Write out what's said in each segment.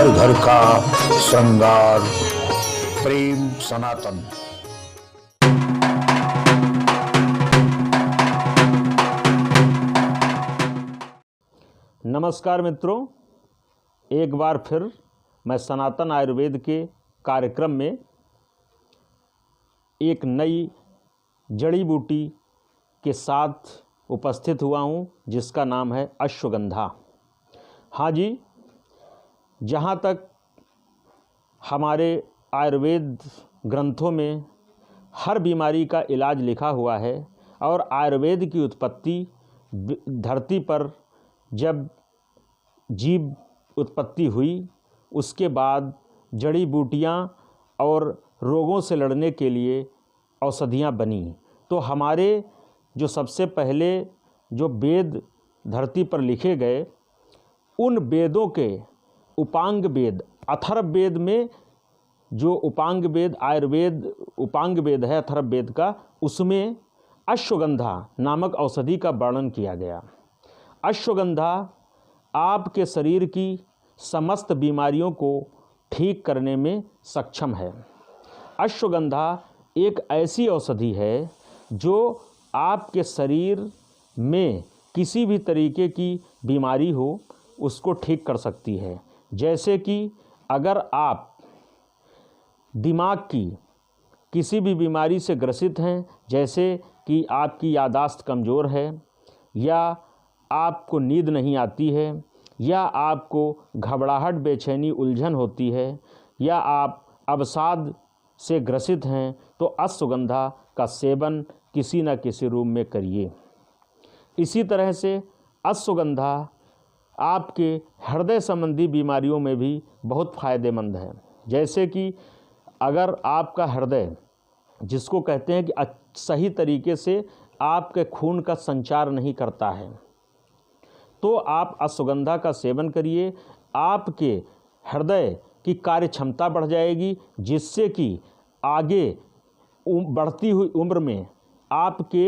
घर घर का श्रृंगार। प्रेम सनातन। नमस्कार मित्रों, एक बार फिर मैं सनातन आयुर्वेद के कार्यक्रम में एक नई जड़ी बूटी के साथ उपस्थित हुआ हूँ, जिसका नाम है अश्वगंधा। हाँ जी, जहाँ तक हमारे आयुर्वेद ग्रंथों में हर बीमारी का इलाज लिखा हुआ है और आयुर्वेद की उत्पत्ति धरती पर जब जीव उत्पत्ति हुई उसके बाद जड़ी बूटियाँ और रोगों से लड़ने के लिए औषधियाँ बनी। तो हमारे जो सबसे पहले जो वेद धरती पर लिखे गए, उन वेदों के उपांग वेद, अथर्व वेद में जो उपांग वेद आयुर्वेद उपांग वेद है अथर्व वेद का, उसमें अश्वगंधा नामक औषधि का वर्णन किया गया। अश्वगंधा आपके शरीर की समस्त बीमारियों को ठीक करने में सक्षम है। अश्वगंधा एक ऐसी औषधि है जो आपके शरीर में किसी भी तरीके की बीमारी हो उसको ठीक कर सकती है। जैसे कि अगर आप दिमाग की किसी भी बीमारी से ग्रसित हैं, जैसे कि आपकी याददाश्त कमज़ोर है, या आपको नींद नहीं आती है, या आपको घबराहट बेचैनी उलझन होती है, या आप अवसाद से ग्रसित हैं, तो अश्वगंधा का सेवन किसी न किसी रूप में करिए। इसी तरह से अश्वगंधा आपके हृदय संबंधी बीमारियों में भी बहुत फ़ायदेमंद है। जैसे कि अगर आपका हृदय, जिसको कहते हैं कि सही तरीके से आपके खून का संचार नहीं करता है, तो आप अश्वगंधा का सेवन करिए। आपके हृदय की कार्य क्षमता बढ़ जाएगी, जिससे कि आगे बढ़ती हुई उम्र में आपके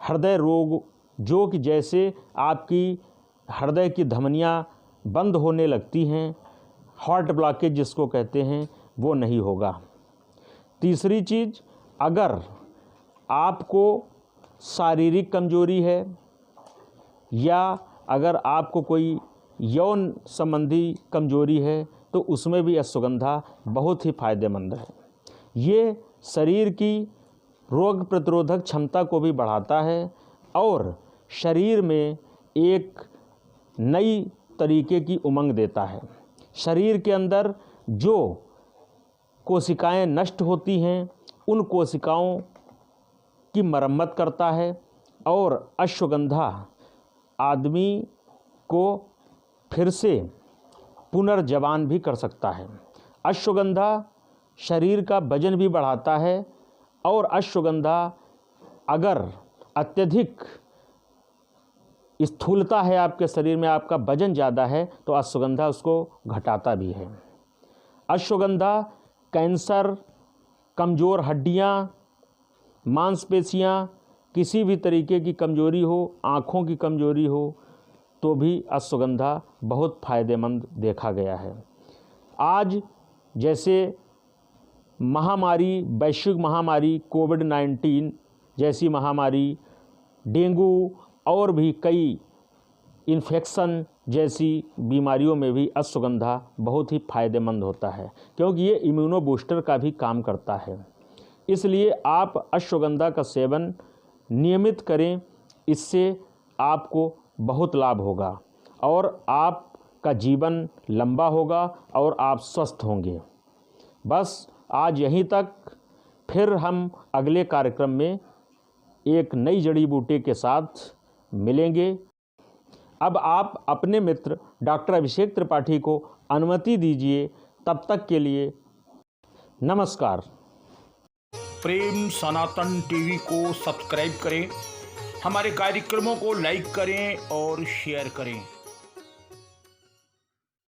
हृदय रोग, जो कि जैसे आपकी हृदय की धमनियाँ बंद होने लगती हैं, हार्ट ब्लॉकेज जिसको कहते हैं, वो नहीं होगा। तीसरी चीज़, अगर आपको शारीरिक कमजोरी है या अगर आपको कोई यौन संबंधी कमजोरी है, तो उसमें भी अश्वगंधा बहुत ही फायदेमंद है। ये शरीर की रोग प्रतिरोधक क्षमता को भी बढ़ाता है और शरीर में एक नई तरीके की उमंग देता है। शरीर के अंदर जो कोशिकाएं नष्ट होती हैं, उन कोशिकाओं की मरम्मत करता है और अश्वगंधा आदमी को फिर से पुनर्जवान भी कर सकता है। अश्वगंधा शरीर का वजन भी बढ़ाता है और अश्वगंधा अगर अत्यधिक स्थूलता है आपके शरीर में, आपका वजन ज़्यादा है, तो अश्वगंधा उसको घटाता भी है। अश्वगंधा कैंसर, कमज़ोर हड्डियाँ, मांसपेशियाँ, किसी भी तरीके की कमजोरी हो, आँखों की कमजोरी हो, तो भी अश्वगंधा बहुत फ़ायदेमंद देखा गया है। आज जैसे महामारी, वैश्विक महामारी कोविड-19 जैसी महामारी, डेंगू और भी कई इन्फेक्शन जैसी बीमारियों में भी अश्वगंधा बहुत ही फायदेमंद होता है, क्योंकि ये इम्यूनो बूस्टर का भी काम करता है। इसलिए आप अश्वगंधा का सेवन नियमित करें, इससे आपको बहुत लाभ होगा और आपका जीवन लंबा होगा और आप स्वस्थ होंगे। बस आज यहीं तक, फिर हम अगले कार्यक्रम में एक नई जड़ी बूटी के साथ मिलेंगे। अब आप अपने मित्र डॉक्टर अभिषेक त्रिपाठी को अनुमति दीजिए। तब तक के लिए नमस्कार। प्रेम सनातन टीवी को सब्सक्राइब करें, हमारे कार्यक्रमों को लाइक करें और शेयर करें।